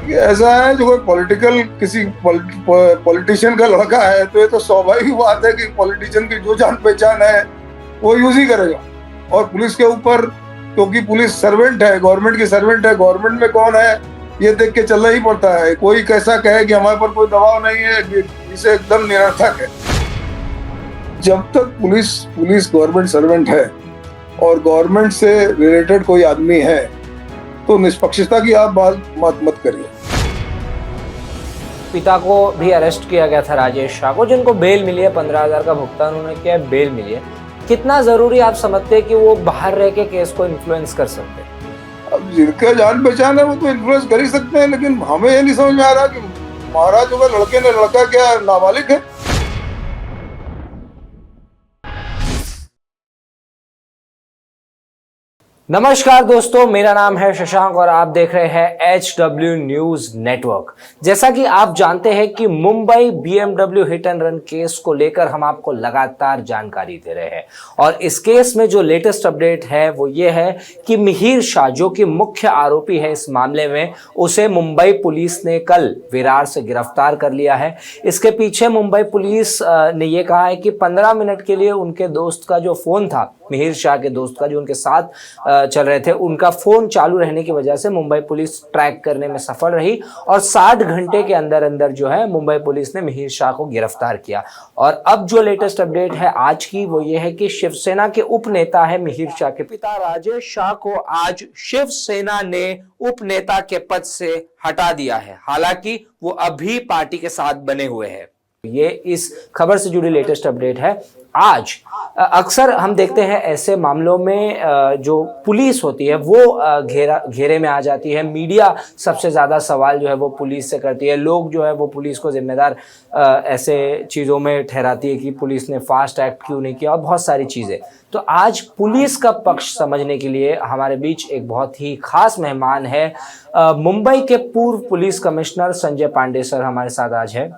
ये ऐसा है, जो कोई पॉलिटिकल किसी पॉलिटिशियन का लड़का है तो ये तो स्वाभाविक बात है कि पॉलिटिशियन की जो जान पहचान है वो यूज ही करेगा। और पुलिस के ऊपर, क्योंकि पुलिस सर्वेंट है, गवर्नमेंट की सर्वेंट है, गवर्नमेंट में कौन है ये देख के चलना ही पड़ता है। कोई कैसा कहे कि हमारे पर कोई दबाव नहीं है, इसे एकदम निरर्थक है। जब तक पुलिस पुलिस गवर्नमेंट सर्वेंट है और गवर्नमेंट से रिलेटेड कोई आदमी है तो निष्पक्षता की आप बात मत करिए। पिता को भी अरेस्ट किया गया था, राजेश शाह को, जिनको बेल मिली है, 15,000 का भुगतान उन्होंने किया है, बेल मिली है। कितना जरूरी आप समझते हैं कि वो बाहर रह के केस को इन्फ्लुएंस कर सकते हैं? अब जिनका जान पहचान है वो तो इन्फ्लुएंस कर ही सकते हैं, लेकिन हमें ये नहीं समझ में आ रहा कि महाराज होगा लड़के ने, लड़का क्या नाबालिग है? नमस्कार दोस्तों, मेरा नाम है शशांक और आप देख रहे हैं HW न्यूज नेटवर्क। जैसा कि आप जानते हैं कि Mumbai BMW hit and run case को लेकर हम आपको लगातार जानकारी दे रहे हैं और इस केस में जो लेटेस्ट अपडेट है वो ये है कि मिहिर शाह, जो कि मुख्य आरोपी है इस मामले में, उसे मुंबई पुलिस ने कल विरार से गिरफ्तार कर लिया है। इसके पीछे मुंबई पुलिस ने यह कहा है कि 15 मिनट के लिए उनके दोस्त का जो फोन था, मिहिर शाह के दोस्त का, जो उनके साथ चल रहे थे, उनका फोन चालू रहने की वजह से मुंबई पुलिस ट्रैक करने में सफल रही और 60 घंटे के अंदर अंदर जो है मुंबई पुलिस ने मिहिर शाह को गिरफ्तार किया। और अब जो लेटेस्ट अपडेट है आज की वो ये है कि शिवसेना के उपनेता है मिहिर शाह के पिता राजेश शाह को आज शिवसेना ने उपनेता के पद से हटा दिया है। हालांकि वो अभी पार्टी के साथ बने हुए हैं। ये इस खबर से जुड़ी लेटेस्ट अपडेट है आज। अक्सर हम देखते हैं ऐसे मामलों में जो पुलिस होती है वो घेरे में आ जाती है। मीडिया सबसे ज्यादा सवाल जो है वो पुलिस से करती है। लोग जो है वो पुलिस को जिम्मेदार ऐसे चीजों में ठहराती है कि पुलिस ने फास्ट एक्ट क्यों नहीं किया और बहुत सारी चीजें। तो आज पुलिस का पक्ष समझने के लिए हमारे बीच एक बहुत ही खास मेहमान है। मुंबई के पूर्व police commissioner Sanjay Pandey sir हमारे साथ आज है।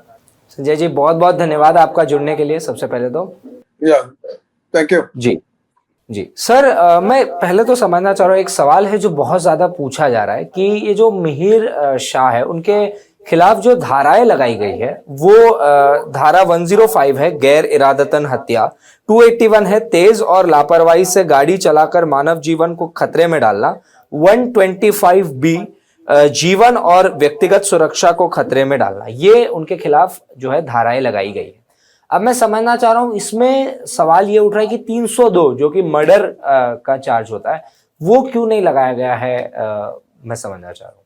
संजय जी, बहुत बहुत धन्यवाद आपका जुड़ने के लिए। सबसे पहले तो थैंक यू जी सर, मैं पहले तो समझना चाह रहा हूँ, एक सवाल है जो बहुत ज्यादा पूछा जा रहा है कि ये जो मिहिर शाह है उनके खिलाफ जो धाराएं लगाई गई है वो धारा 105 है गैर इरादतन हत्या, 281 है तेज और लापरवाही से गाड़ी चलाकर मानव जीवन को खतरे में डालना, 125B जीवन और व्यक्तिगत सुरक्षा को खतरे में डालना, ये उनके खिलाफ जो है धाराएं लगाई गई है। अब मैं समझना चाह रहा हूं, इसमें सवाल ये उठ रहा है कि 302 जो कि मर्डर का चार्ज होता है वो क्यों नहीं लगाया गया है, मैं समझना चाह रहा हूँ।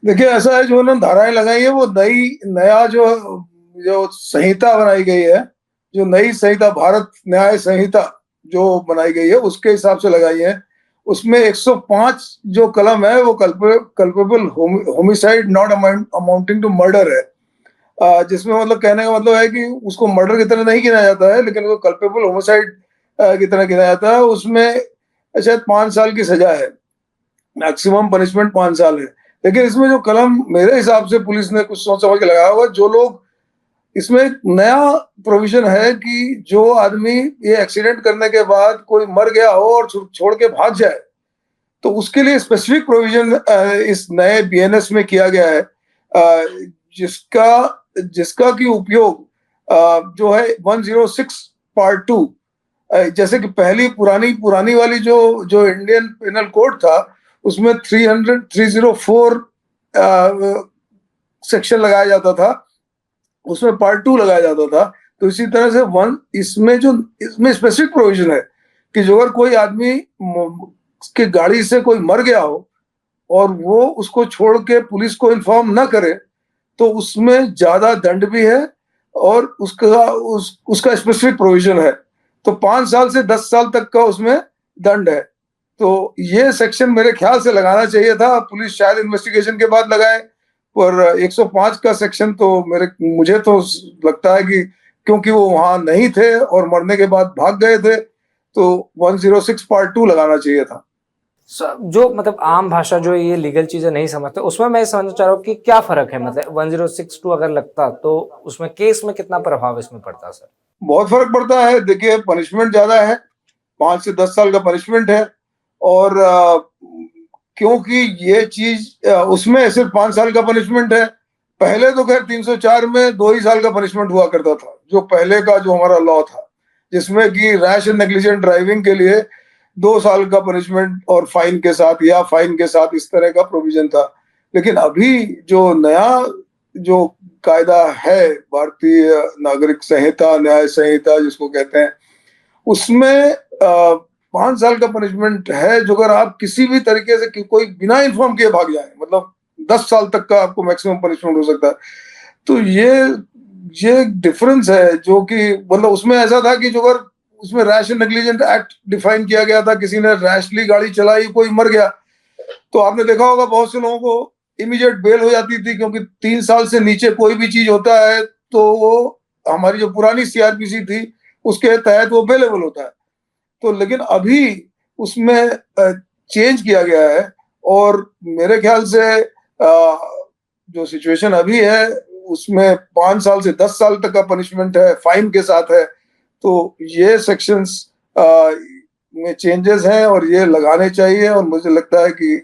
देखिए, ऐसा है, जो उन्होंने धाराएं लगाई है वो नया जो संहिता बनाई गई है, जो नई संहिता, भारत न्याय संहिता जो बनाई गई है उसके हिसाब से लगाई है। उसमें 105 जो कलम है वो culpable homicide not amounting to murder है, जिसमें मतलब कहने का मतलब है कि उसको मर्डर की तरह नहीं गिना जाता है, लेकिन वो कल्पेबल होमिसाइड की तरह गिना जाता है। उसमें शायद 5 साल की सजा है, मैक्सिमम पनिशमेंट 5 साल है। लेकिन इसमें जो कलम मेरे हिसाब से पुलिस ने कुछ सोच समझ के लगाया होगा, जो लोग, इसमें एक नया प्रोविजन है कि जो आदमी ये एक्सीडेंट करने के बाद कोई मर गया हो और छोड़ के भाग जाए तो उसके लिए स्पेसिफिक प्रोविजन इस नए BNS में किया गया है, जिसका की उपयोग जो है 106 पार्ट 2, जैसे कि पहली पुरानी वाली जो इंडियन पेनल कोड था उसमें 304 सेक्शन लगाया जाता था, उसमें पार्ट 2 लगाया जाता था। तो इसी तरह से इसमें स्पेसिफिक प्रोविजन है कि जो अगर कोई आदमी की गाड़ी से कोई मर गया हो और वो उसको छोड़ के पुलिस को इन्फॉर्म ना करे तो उसमें ज्यादा दंड भी है और उसका स्पेसिफिक प्रोविजन है। तो 5 साल से 10 साल तक का उसमें दंड है। तो ये सेक्शन मेरे ख्याल से लगाना चाहिए था, पुलिस शायद इन्वेस्टिगेशन के बाद लगाए, पर 105 का सेक्शन तो मुझे तो लगता है कि क्योंकि वो वहां नहीं थे और मरने के बाद भाग गए थे तो 106 पार्ट 2 लगाना चाहिए था। जो मतलब आम भाषा जो ये लीगल चीजें नहीं समझते, उसमें मैं समझना चाह रहा हूँ कि क्या फर्क है, मतलब 1062 अगर लगता तो उसमें केस में कितना प्रभाव इसमें पड़ता सर? बहुत फर्क पड़ता है। देखिए, पनिशमेंट ज्यादा है, 5 से 10 साल का पनिशमेंट है और क्योंकि ये चीज उसमें सिर्फ 5 साल का पनिशमेंट है। पहले तो खैर 304 में 2 ही साल का पनिशमेंट हुआ करता था, जो पहले का जो हमारा लॉ था, जिसमें कि रैश एंड नेग्लिजेंट ड्राइविंग के लिए 2 साल का पनिशमेंट और फाइन के साथ या फाइन के साथ इस तरह का प्रोविजन था। लेकिन अभी जो नया जो कायदा है, भारतीय नागरिक संहिता, न्याय संहिता जिसको कहते हैं, उसमें 5 साल का पनिशमेंट है। जो अगर आप किसी भी तरीके से कोई बिना इन्फॉर्म किए भाग जाए, मतलब 10 साल तक का आपको मैक्सिमम पनिशमेंट हो सकता है। तो ये डिफरेंस है जो कि मतलब उसमें ऐसा था कि जो अगर उसमें rash and negligent act define किया गया था, किसी ने रैशली गाड़ी चलाई, कोई मर गया, तो आपने देखा होगा बहुत से लोगों को इमीडिएट बेल हो जाती थी, क्योंकि 3 साल से नीचे कोई भी चीज होता है तो वो हमारी जो पुरानी सीआरपीसी थी उसके तहत वो बेलेबल होता है। तो लेकिन अभी उसमें चेंज किया गया है, और मेरे ख्याल से जो सिचुएशन अभी है उसमें 5 साल से 10 साल तक का पनिशमेंट है, फाइन के साथ है। तो ये सेक्शंस में चेंजेस हैं और ये लगाने चाहिए, और मुझे लगता है कि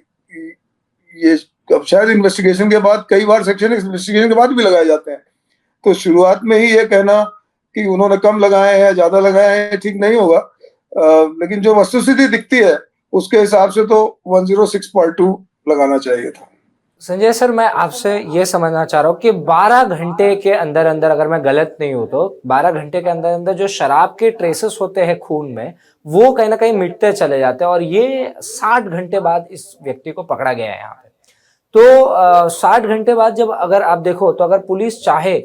ये अब शायद इन्वेस्टिगेशन के बाद, कई बार सेक्शन इन्वेस्टिगेशन के बाद भी लगाए जाते हैं। तो शुरुआत में ही ये कहना कि उन्होंने कम लगाए हैं, ज्यादा लगाए हैं, ठीक नहीं होगा। लेकिन जो वस्तुस्थिति दिखती है उसके हिसाब से तो 106.2 लगाना चाहिए था। संजय सर, मैं आपसे ये समझना चाह रहा हूँ कि 12 घंटे के अंदर अंदर, अगर मैं गलत नहीं हूँ तो 12 घंटे के अंदर अंदर जो शराब के ट्रेसेस होते हैं खून में, वो कहीं ना कहीं मिटते चले जाते हैं, और ये 60 घंटे बाद इस व्यक्ति को पकड़ा गया है यहाँ पे। तो 60 घंटे बाद जब अगर आप देखो, तो अगर पुलिस चाहे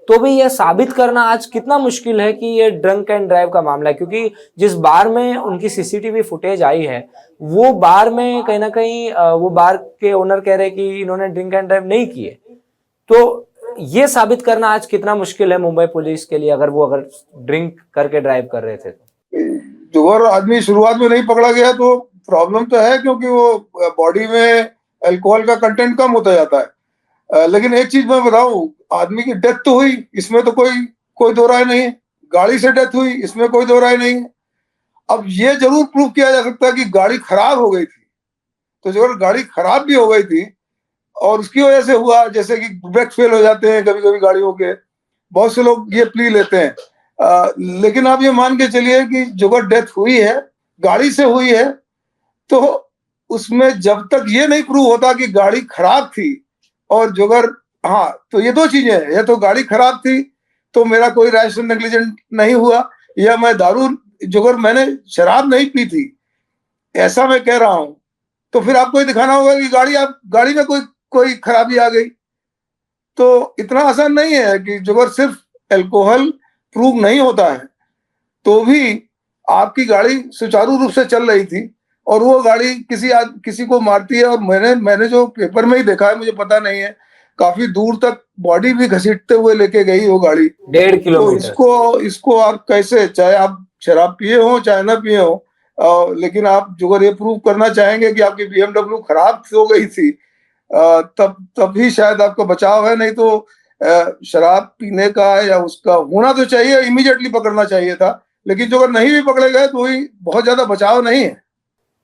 तो भी यह साबित करना आज कितना मुश्किल है कि ये ड्रंक एंड ड्राइव का मामला है, क्योंकि जिस बार में उनकी सीसीटीवी फुटेज आई है, वो बार में कहीं ना कहीं वो बार के ओनर कह रहे कि इन्होंने ड्रिंक एंड ड्राइव नहीं किए। तो ये साबित करना आज कितना मुश्किल है मुंबई पुलिस के लिए, अगर ड्रिंक करके ड्राइव कर रहे थे तो। जो अगर आदमी शुरुआत में नहीं पकड़ा गया तो प्रॉब्लम तो है, क्योंकि वो बॉडी में अल्कोहल का कंटेंट कम होता जाता है। लेकिन एक चीज मैं बताऊं, आदमी की डेथ तो हुई, इसमें तो कोई कोई दो राय नहीं है। गाड़ी से डेथ हुई, इसमें कोई दो राय नहीं है। अब ये जरूर प्रूव किया जा सकता है कि गाड़ी खराब हो गई थी। तो जो अगर गाड़ी खराब भी हो गई थी और उसकी वजह से हुआ, जैसे कि ब्रेक फेल हो जाते हैं कभी कभी गाड़ियों के, बहुत से लोग ये प्ली लेते हैं। लेकिन आप ये मान के चलिए कि जो अगर डेथ हुई है, गाड़ी से हुई है, तो उसमें जब तक ये नहीं प्रूव होता कि गाड़ी खराब थी, और जो अगर, हाँ, तो ये दो चीजें हैं, या तो गाड़ी खराब थी तो मेरा कोई रैश नेग्लिजेंट नहीं हुआ, या मैं दारू, जो अगर मैंने शराब नहीं पी थी ऐसा मैं कह रहा हूं, तो फिर आपको ये दिखाना होगा कि गाड़ी में कोई कोई खराबी आ गई। तो इतना आसान नहीं है कि जो अगर सिर्फ अल्कोहल प्रूव नहीं होता है तो भी आपकी गाड़ी सुचारू रूप से चल रही थी और वो गाड़ी किसी को मारती है। और मैंने जो पेपर में ही देखा है, मुझे पता नहीं है, काफी दूर तक बॉडी भी घसीटते हुए लेके गई वो गाड़ी। 1.5 तो किलोमीटर। इसको आप कैसे, चाहे आप शराब पिए हो चाहे ना पिए हो, लेकिन आप जो अगर ये प्रूव करना चाहेंगे कि आपकी बीएमडब्ल्यू खराब हो गई थी, तब ही शायद आपका बचाव है। नहीं तो शराब पीने का या उसका होना तो चाहिए, इमीडिएटली पकड़ना चाहिए था। लेकिन जो अगर नहीं भी पकड़े गए तो ही बहुत ज्यादा बचाव नहीं है।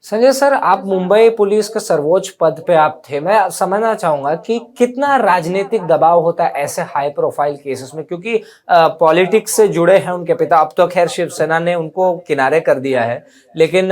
संजय सर, आप मुंबई पुलिस के सर्वोच्च पद पे आप थे, मैं समझना चाहूंगा कि कितना राजनीतिक दबाव होता है ऐसे हाई प्रोफाइल केसेस में, क्योंकि पॉलिटिक्स से जुड़े हैं उनके पिता। अब तो खैर शिवसेना ने उनको किनारे कर दिया है, लेकिन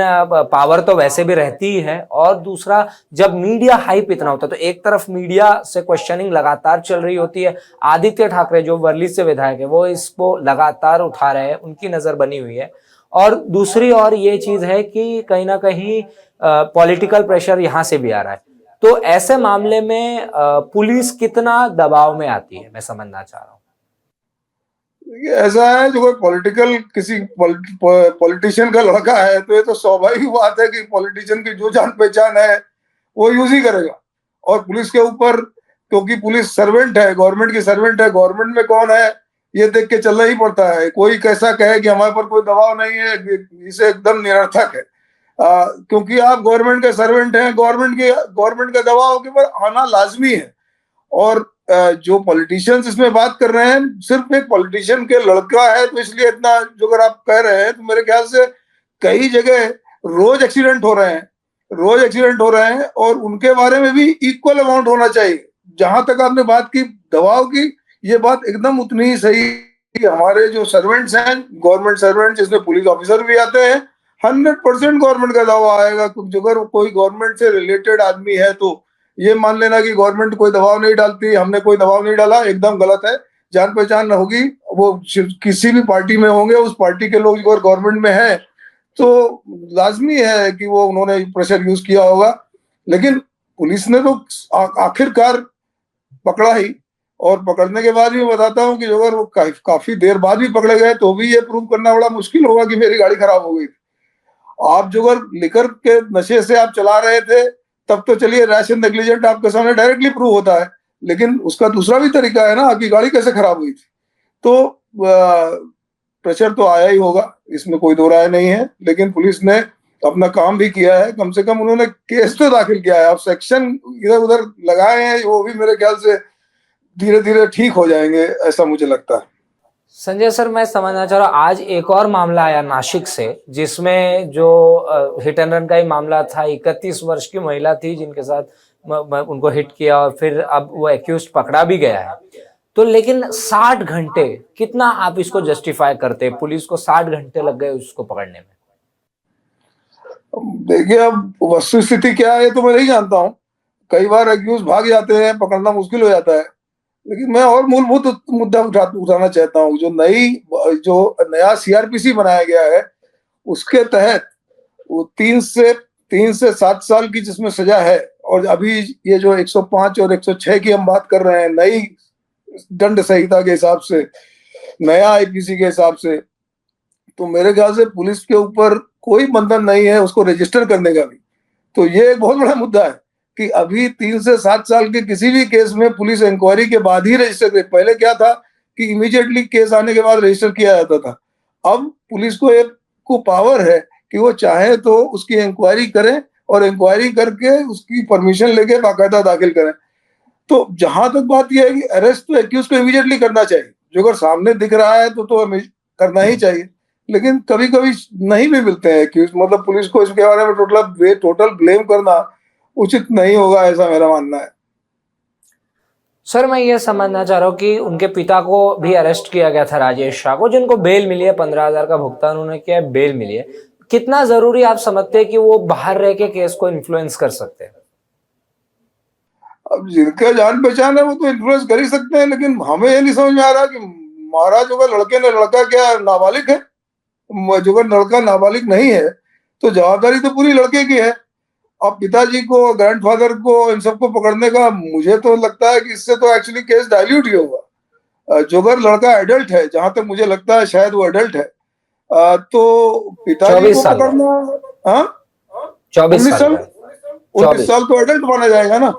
पावर तो वैसे भी रहती ही है। और दूसरा, जब मीडिया हाइप इतना होता है, तो एक तरफ मीडिया से क्वेश्चनिंग लगातार चल रही होती है। आदित्य ठाकरे जो वर्ली से विधायक है, वो इसको लगातार उठा रहे हैं, उनकी नजर बनी हुई है। और दूसरी और ये चीज है कि कहीं ना कहीं पॉलिटिकल प्रेशर यहां से भी आ रहा है। तो ऐसे मामले में पुलिस कितना दबाव में आती है, मैं समझना चाह रहा हूँ। ऐसा है, जो कोई किसी पॉलिटिशियन का लड़का है तो ये तो स्वाभाविक बात है कि पॉलिटिशियन की जो जान पहचान है वो यूज ही करेगा। और पुलिस के ऊपर, क्योंकि पुलिस सर्वेंट है, गवर्नमेंट की सर्वेंट है, गवर्नमेंट में कौन है ये देख के चलना ही पड़ता है। कोई कैसा कहे कि हमारे पर कोई दबाव नहीं है, इसे एकदम निरर्थक है। क्योंकि आप गवर्नमेंट के सर्वेंट हैं, गवर्नमेंट का दबाव के ऊपर आना लाजमी है। और जो पॉलिटिशियंस इसमें बात कर रहे हैं, सिर्फ एक पॉलिटिशियन के लड़का है तो इसलिए इतना जो अगर आप कह रहे हैं, तो मेरे ख्याल से कई जगह रोज एक्सीडेंट हो रहे हैं। रोज एक्सीडेंट हो रहे हैं और उनके बारे में भी इक्वल अमाउंट होना चाहिए। जहां तक आपने बात की दबाव की, ये बात एकदम उतनी ही सही कि हमारे जो सर्वेंट्स हैं, गवर्नमेंट सर्वेंट्स, जिसमें पुलिस ऑफिसर भी आते हैं, 100% गवर्नमेंट का दबाव आएगा। अगर कोई गवर्नमेंट से रिलेटेड आदमी है तो ये मान लेना कि गवर्नमेंट कोई दबाव नहीं डालती, हमने कोई दबाव नहीं डाला, एकदम गलत है। जान पहचान होगी, वो किसी भी पार्टी में होंगे, उस पार्टी के लोग अगर गवर्नमेंट में है तो लाजमी है कि वो उन्होंने प्रेशर यूज किया होगा। लेकिन पुलिस ने तो आखिरकार पकड़ा ही, और पकड़ने के बाद भी बताता हूँ कि अगर वो काफी देर बाद भी पकड़े गए तो भी ये प्रूव करना बड़ा मुश्किल होगा कि मेरी गाड़ी खराब हो गई। आप जो अगर लिकर के नशे से आप चला रहे थे तब तो चलिए रैश एंड नेग्लिजेंट आपके सामने डायरेक्टली प्रूव होता है, लेकिन उसका दूसरा भी तरीका है ना, आपकी गाड़ी कैसे खराब हुई थी। तो प्रेशर तो आया ही होगा, इसमें कोई दो राय नहीं है। लेकिन पुलिस ने अपना काम भी किया है, कम से कम उन्होंने केस तो दाखिल किया है। अब सेक्शन इधर उधर लगाए हैं, वो भी मेरे ख्याल से धीरे धीरे ठीक हो जाएंगे, ऐसा मुझे लगता है। संजय सर, मैं समझना चाह रहा हूँ, आज एक और मामला आया नासिक से, जिसमें जो हिट एंड रन का ही मामला था। 31 वर्ष की महिला थी जिनके साथ उनको हिट किया, और फिर अब वो एक्यूज पकड़ा भी गया है। तो लेकिन 60 घंटे, कितना आप इसको जस्टिफाई करते हैं? पुलिस को 60 घंटे लग गए उसको पकड़ने में। देखिए, अब वस्तु स्थिति क्या है तो मैं नहीं जानता हूँ। कई बार एक्यूज भाग जाते हैं, पकड़ना मुश्किल हो जाता है। लेकिन मैं और मूलभूत मुद्दा उठाना चाहता हूँ। जो नया सीआरपीसी बनाया गया है, उसके तहत वो 3 से 7 साल की जिसमें सजा है, और अभी ये जो 105 और 106 की हम बात कर रहे हैं नई दंड संहिता के हिसाब से, नया आईपीसी के हिसाब से, तो मेरे ख्याल से पुलिस के ऊपर कोई बंधन नहीं है उसको रजिस्टर करने का भी। तो ये एक बहुत बड़ा मुद्दा है कि अभी 3 से 7 साल के किसी भी केस में पुलिस इंक्वायरी के बाद ही रजिस्टर करे। पहले क्या था कि इमीडिएटली केस आने के बाद रजिस्टर किया जाता था। अब पुलिस को पावर है कि वो चाहे तो उसकी इंक्वायरी करें, और इंक्वायरी करके उसकी परमिशन लेके बाकायदा दाखिल करें। तो जहां तक बात यह है कि अरेस्ट तो एक्यूज को इमीडिएटली करना चाहिए, जो अगर सामने दिख रहा है तो करना ही चाहिए। लेकिन कभी कभी नहीं भी मिलते हैं एक्यूज, मतलब पुलिस को इसके बारे में टोटल ब्लेम करना उचित नहीं होगा, ऐसा मेरा मानना है। सर, मैं ये समझना चाह रहा हूँ कि उनके पिता को भी अरेस्ट किया गया था, राजेश शाह को, जिनको बेल मिली है, 15,000 का भुगतान उन्होंने किया है, बेल मिली है। कितना जरूरी आप समझते हैं कि वो बाहर रह के केस को इन्फ्लुएंस कर सकते हैं? अब जिनका जान पहचान है वो तो इन्फ्लुएंस कर ही सकते हैं, लेकिन हमें ये नहीं समझ में आ रहा कि महाराज अगर लड़के ने, लड़का क्या नाबालिग है? जो अगर लड़का नाबालिग नहीं है तो जवाबदारी तो पूरी लड़के की है। अब पिताजी को, ग्रैंडफादर को, इन सबको पकड़ने का मुझे तो लगता है कि इससे तो एक्चुअली केस डाइल्यूट ही होगा। जो अगर लड़का एडल्ट है, जहां तक मुझे लगता है शायद वो एडल्ट है, तो पिताजी 24 को साल पकड़ना, हाँ 24 19 साल साल, का 19 साल तो एडल्ट माना जाएगा ना।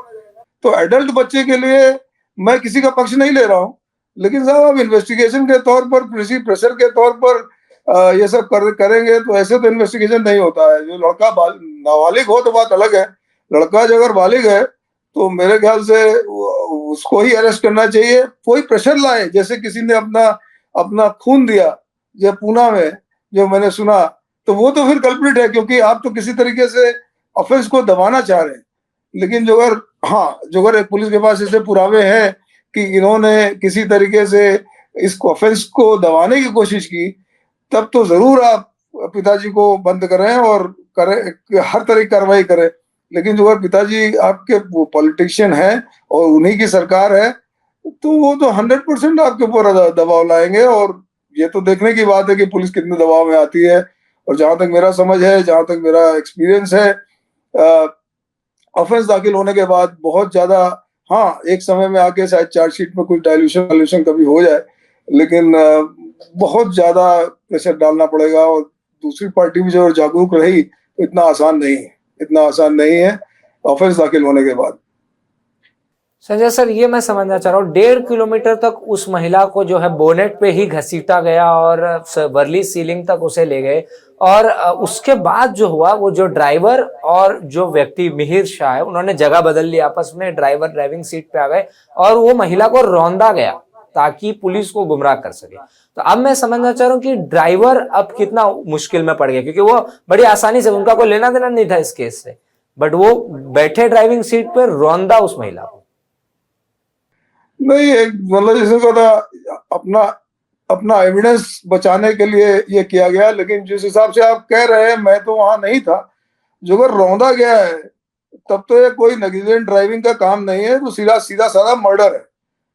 तो एडल्ट बच्चे के लिए मैं किसी का पक्ष नहीं ले रहा हूँ, लेकिन साहब आप इन्वेस्टिगेशन के तौर पर, किसी प्रेशर के तौर पर ये सब करेंगे तो ऐसे तो इन्वेस्टिगेशन नहीं होता है। जो लड़का नाबालिग हो तो बात अलग है, लड़का जो अगर बालिग है तो मेरे ख्याल से उसको ही अरेस्ट करना चाहिए। कोई प्रेशर लाए, जैसे किसी ने अपना अपना खून दिया जो पूना में, जो मैंने सुना, तो वो तो फिर कल्प्रिट है, क्योंकि आप तो किसी तरीके से ऑफेंस को दबाना चाह रहे हैं। लेकिन जो अगर, हाँ, जो अगर एक पुलिस के पास ऐसे पुरावे हैं कि इन्होंने किसी तरीके से इस ऑफेंस को दबाने की कोशिश की, तब तो जरूर आप पिताजी को बंद करें और करें, हर तरह की कार्रवाई करें। लेकिन जो अगर पिताजी आपके वो पॉलिटिशियन है और उन्हीं की सरकार है, तो वो तो 100% आपके ऊपर दबाव लाएंगे। और ये तो देखने की बात है कि पुलिस कितने दबाव में आती है। और जहां तक मेरा समझ है, जहां तक मेरा एक्सपीरियंस है, ऑफेंस दाखिल होने के बाद बहुत ज्यादा, हाँ, एक समय में आके शायद चार्जशीट में कुछ डाइल्यूशन कभी हो जाए, लेकिन बहुत ज्यादा प्रेशर डालना पड़ेगा। और दूसरी पार्टी भी जो जागरूक रही तो इतना आसान नहीं है, इतना आसान नहीं है ऑफेंस दाखिल होने के बाद। संजय सर, ये मैं समझना चाह रहा हूँ, 1.5 किलोमीटर तक उस महिला को जो है बोनेट पे ही घसीटा गया और वर्ली सीलिंग तक उसे ले गए, और उसके बाद जो हुआ, वो जो ड्राइवर और जो व्यक्ति मिहिर शाह है, उन्होंने जगह बदल ली आपस में। ड्राइवर ड्राइविंग सीट पे आ गए और वो महिला को रौंदा गया ताकि पुलिस को गुमराह कर सके। तो अब मैं समझना चाह रहा हूँ कि ड्राइवर अब कितना मुश्किल में पड़ गया, क्योंकि वो बड़ी आसानी से, उनका कोई लेना देना नहीं था इस केस से, बट वो बैठे ड्राइविंग सीट पर रौंदा उस महिला को। नहीं, एक मतलब जैसे को था अपना अपना एविडेंस बचाने के लिए ये किया गया, लेकिन जिस हिसाब से आप कह रहे हैं मैं तो वहां नहीं था, जो अगर रौंदा गया है तब तो ये कोई नेग्लिजेंट ड्राइविंग का काम नहीं है, तो सीधा सीधा साधा मर्डर है,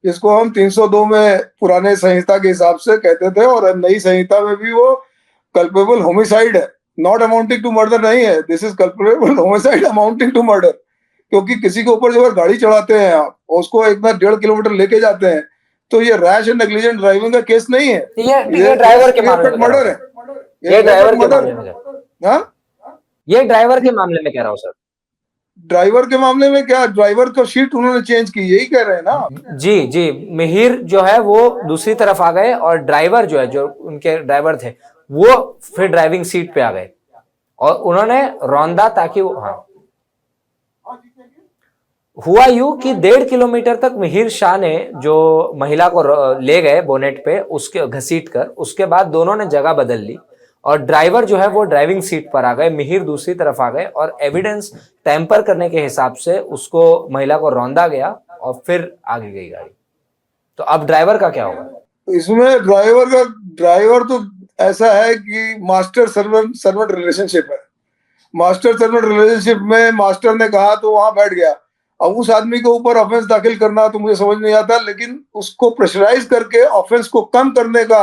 जिसको हम 302 में पुराने संहिता के हिसाब से कहते थे, और नई संहिता में भी वो कल्पेबल होमिसाइड है, नॉट अमाउंटिंग टू मर्डर नहीं है, this is culpable homicide amounting to murder. क्योंकि किसी के ऊपर जो गाड़ी चढ़ाते हैं आप और उसको एक बार 1.5 किलोमीटर लेके जाते हैं, तो ये रैश एंड नेग्लिजेंट ड्राइविंग का केस नहीं है, ये ड्राइवर के मामले में मर्डर है, ये ड्राइवर के मर्डर। मामले में हाँ, ये ड्राइवर के मामले में कह रहा हूँ सर। ड्राइवर के मामले में क्या, ड्राइवर का सीट उन्होंने चेंज की, यही कह रहे हैं ना। जी जी, मिहिर जो है वो दूसरी तरफ आ गए और ड्राइवर जो है, जो उनके ड्राइवर थे, वो फिर ड्राइविंग सीट पे आ गए और उन्होंने रौंदा ताकि वो, हाँ, हुआ यूं कि 1.5 किलोमीटर तक मिहिर शाह ने जो महिला को ले गए बोनेट पे, उसके घसीट कर, उसके बाद दोनों ने जगह बदल ली और ड्राइवर जो है वो ड्राइविंग सीट पर आ गए, मिहिर दूसरी तरफ आ गए और एविडेंस टैंपर करने के हिसाब से उसको, महिला को रौंदा गया और फिर आगे गई गाड़ी। तो अब ड्राइवर का क्या होगा? इसमें ड्राइवर तो ऐसा है कि मास्टर सर्वेंट सर्वेंट रिलेशनशिप है, मास्टर सर्वेंट रिलेशनशिप में मास्टर ने कहा तो वहां बैठ गया। अब उस आदमी के ऊपर ऑफेंस दाखिल करना तो मुझे समझ नहीं आता, लेकिन उसको प्रेशराइज करके ऑफेंस को कम करने का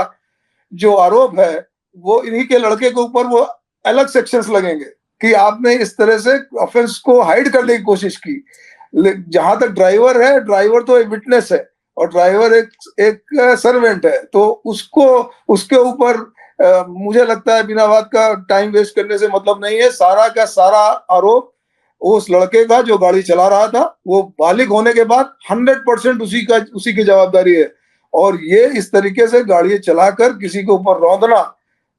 जो आरोप है वो इन्हीं के लड़के के ऊपर वो अलग सेक्शंस लगेंगे कि आपने इस तरह से ऑफेंस को हाइड करने की कोशिश की। जहां तक ड्राइवर है, ड्राइवर तो एक विटनेस है और ड्राइवर एक सर्वेंट है, तो उसको उसके ऊपर मुझे लगता है बिना बात का टाइम वेस्ट करने से मतलब नहीं है। सारा का सारा आरोप उस लड़के का जो गाड़ी चला रहा था, वो बालिग होने के बाद 100% उसी की जवाबदारी है। और ये इस तरीके से गाड़ी चलाकर किसी के ऊपर रौंदना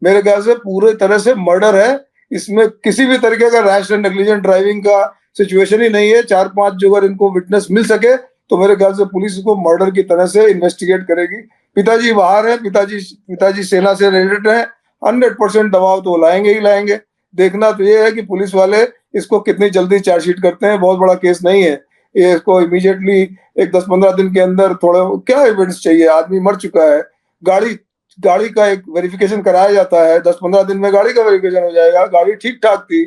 मेरे ख्याल से पूरे तरह से मर्डर है। इसमें किसी भी तरीके का रैश एंड नेग्लिजेंट ड्राइविंग का सिचुएशन ही नहीं है। 4-5 जो अगर इनको विटनेस मिल सके तो मेरे ख्याल से पुलिस को मर्डर की तरह से इन्वेस्टिगेट करेगी। पिताजी बाहर है, पिताजी सेना से रिलेटेड है, 100% दबाव तो लाएंगे ही लाएंगे। देखना तो ये है कि पुलिस वाले इसको कितनी जल्दी चार्जशीट करते हैं। बहुत बड़ा केस नहीं है ये, इसको इमीडिएटली एक 10-15 दिन के अंदर थोड़ा क्या एविडेंस चाहिए, आदमी मर चुका है, गाड़ी का एक वेरिफिकेशन कराया जाता है, 10-15 दिन में गाड़ी का वेरिफिकेशन हो जाएगा। गाड़ी ठीक ठाक थी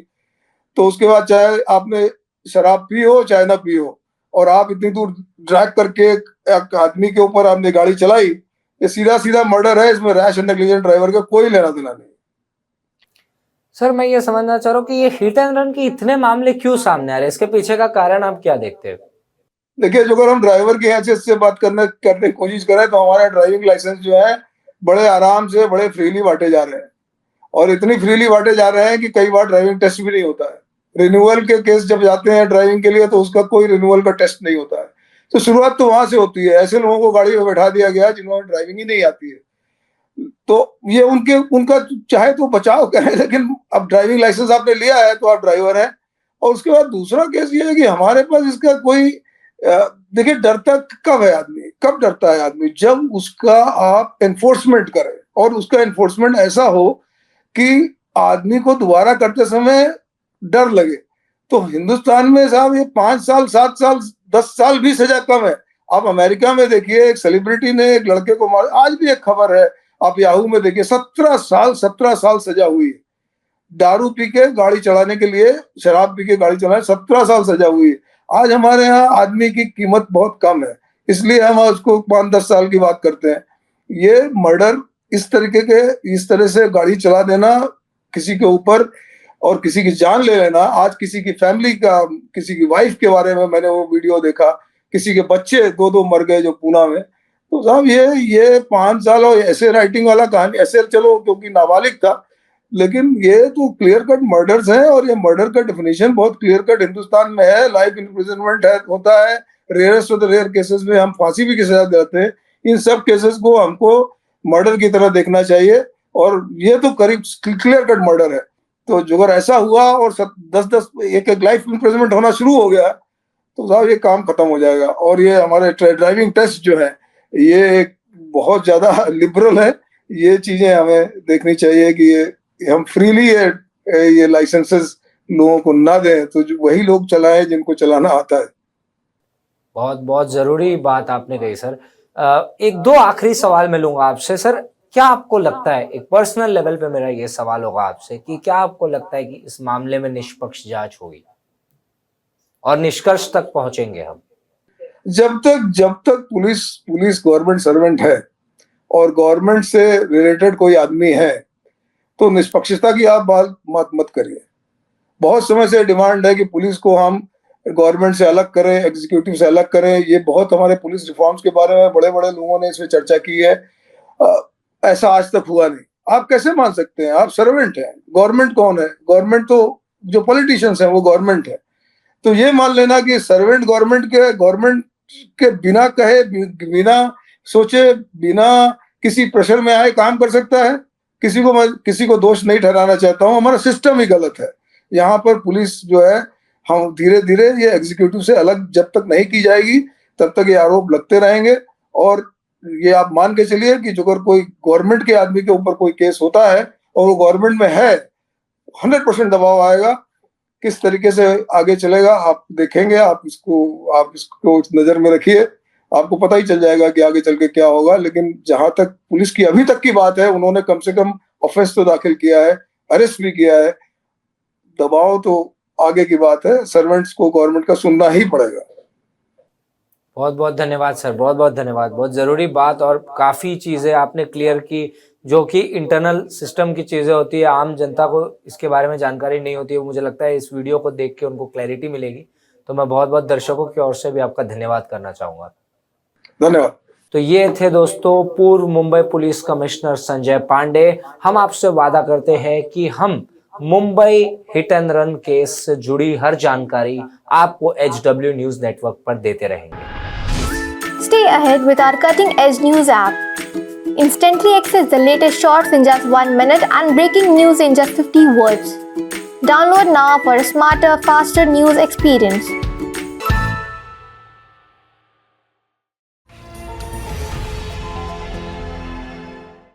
तो उसके बाद चाहे आपने शराब पी हो चाहे ना पी हो और आप इतनी दूर ड्रैग करके एक आदमी के ऊपर आपने गाड़ी चलाई, ये सीधा सीधा मर्डर है। इसमें रैश एंड नेग्लिजेंट ड्राइवर का कोई लेना देना नहीं। सर मैं ये समझना चाह रहा हूँ कि ये हिट एंड रन के इतने मामले क्यों सामने आ रहे हैं, इसके पीछे का कारण आप क्या देखते हैं? देखिए, जो अगर हम ड्राइवर की हैसियत से बात करने की कोशिश करें तो हमारा ड्राइविंग लाइसेंस जो है बड़े आराम से बड़े फ्रीली बांटे जा रहे हैं, और इतनी फ्रीली बांटे जा रहे हैं कि कई बार ड्राइविंग टेस्ट भी नहीं होता है। रिन्यूअल के केस जब जाते हैं ड्राइविंग के लिए तो उसका कोई रिन्यूअल का टेस्ट नहीं होता है। तो शुरुआत तो वहां से होती है, ऐसे लोगों को गाड़ी में बैठा दिया गया जिन्होंने ड्राइविंग ही नहीं आती है। तो ये उनका चाहे तो बचाव करें, लेकिन अब ड्राइविंग लाइसेंस आपने लिया है तो आप ड्राइवर हैं। और उसके बाद दूसरा केस ये है कि हमारे पास इसका कोई देखिए, डरता कब है आदमी, कब डरता है आदमी, जब उसका आप एनफोर्समेंट करें और उसका एनफोर्समेंट ऐसा हो कि आदमी को दोबारा करते समय डर लगे। तो हिंदुस्तान में साहब ये 5 साल 7 साल 10 साल भी सजा कम है। आप अमेरिका में देखिए, एक सेलिब्रिटी ने एक लड़के को मार, आज भी एक खबर है, आप याहू में देखिए, 17 साल सजा हुई है। दारू पी के गाड़ी चलाने के लिए, शराब पी के गाड़ी चलाने 17 साल सजा हुई है। आज हमारे यहाँ आदमी की कीमत बहुत कम है, इसलिए हम उसको 5-10 साल की बात करते हैं। ये मर्डर इस तरह से गाड़ी चला देना किसी के ऊपर और किसी की जान ले लेना। आज किसी की फैमिली का, किसी की वाइफ के बारे में मैंने वो वीडियो देखा, किसी के बच्चे 2-2 मर गए जो पूना में। तो साहब ये 5 साल और ऐसे राइटिंग वाला कहानी, ऐसे चलो क्योंकि नाबालिग था, लेकिन ये तो क्लियर कट मर्डर्स हैं। और ये मर्डर का डेफिनेशन बहुत क्लियर कट हिंदुस्तान में है, लाइफ इम्प्रिजनमेंट है, होता है। Rarest of the rare cases में हम फांसी भी की सजा देते हैं। इन सब केसेस को हमको मर्डर की तरह देखना चाहिए, और ये तो करीब क्लियर कट मर्डर है। तो जो अगर ऐसा हुआ और 10-10 एक लाइफ इम्प्रिजनमेंट होना शुरू हो गया तो साहब ये काम खत्म हो जाएगा। और ये हमारे ड्राइविंग टेस्ट जो है ये एक बहुत ज्यादा लिबरल है। ये चीजें हमें देखनी चाहिए कि ये हम फ्रीली ये लाइसेंसेस लोगों को ना दें, तो वही लोग चलाएं जिनको चलाना आता है। बहुत बहुत जरूरी बात आपने कही सर। एक दो आखिरी सवाल मैं लूंगा आपसे सर। क्या आपको लगता है, एक पर्सनल लेवल पे मेरा ये सवाल होगा आपसे, कि क्या आपको लगता है कि इस मामले में निष्पक्ष जांच होगी और निष्कर्ष तक पहुंचेंगे हम? जब तक पुलिस गवर्नमेंट सर्वेंट है और गवर्नमेंट से रिलेटेड कोई आदमी है, तो निष्पक्षता की आप बात मत करिए। बहुत समय से डिमांड है कि पुलिस को हम गवर्नमेंट से अलग करें, एग्जीक्यूटिव से अलग करें। ये बहुत हमारे पुलिस रिफॉर्म्स के बारे में बड़े बड़े लोगों ने इसमें चर्चा की है। ऐसा आज तक हुआ नहीं। आप कैसे मान सकते हैं? आप सर्वेंट हैं। गवर्नमेंट कौन है? गवर्नमेंट तो जो पॉलिटिशियंस हैं वो गवर्नमेंट है। तो ये मान लेना कि सर्वेंट गवर्नमेंट के बिना कहे, बिना सोचे, बिना किसी प्रेशर में आए काम कर सकता है। किसी को दोष नहीं ठहराना चाहता हूं, हमारा सिस्टम ही गलत है। यहाँ पर पुलिस जो है, हम धीरे धीरे ये एग्जीक्यूटिव से अलग जब तक नहीं की जाएगी तब तक ये आरोप लगते रहेंगे। और ये आप मान के चलिए कि अगर कोई गवर्नमेंट के आदमी के ऊपर कोई केस होता है और वो गवर्नमेंट में है, 100% दबाव आएगा। किस तरीके से आगे चलेगा आप देखेंगे। आप इसको नजर में रखिए, आपको पता ही चल जाएगा कि आगे चल के क्या होगा। लेकिन जहां तक पुलिस की अभी तक की बात है, उन्होंने कम से कम ऑफेंस तो दाखिल किया है, अरेस्ट भी किया है। दबाव तो आगे की बात है। सर्वेंट्स को गवर्नमेंट का सुनना ही पड़ेगा। बहुत बहुत धन्यवाद सर, बहुत बहुत धन्यवाद। बहुत जरूरी बात और काफी चीजें आपने क्लियर की, जो कि इंटरनल सिस्टम की चीजें होती है, आम जनता को इसके बारे में जानकारी नहीं होती है। मुझे लगता है इस वीडियो को देख के उनको क्लैरिटी मिलेगी। तो मैं बहुत बहुत दर्शकों की ओर से भी आपका धन्यवाद करना चाहूंगा। धन्यवाद। तो ये थे दोस्तों पूर्व मुंबई पुलिस कमिश्नर संजय पांडे। हम आपसे वादा करते हैं कि हम Mumbai hit and run case से जुड़ी हर जानकारी आपको HW न्यूज नेटवर्क पर देते रहेंगे। Stay ahead with our cutting-edge news app. Instantly access the latest shorts in just 1 minute and breaking news in just 50 words. Download now for a smarter, faster news experience.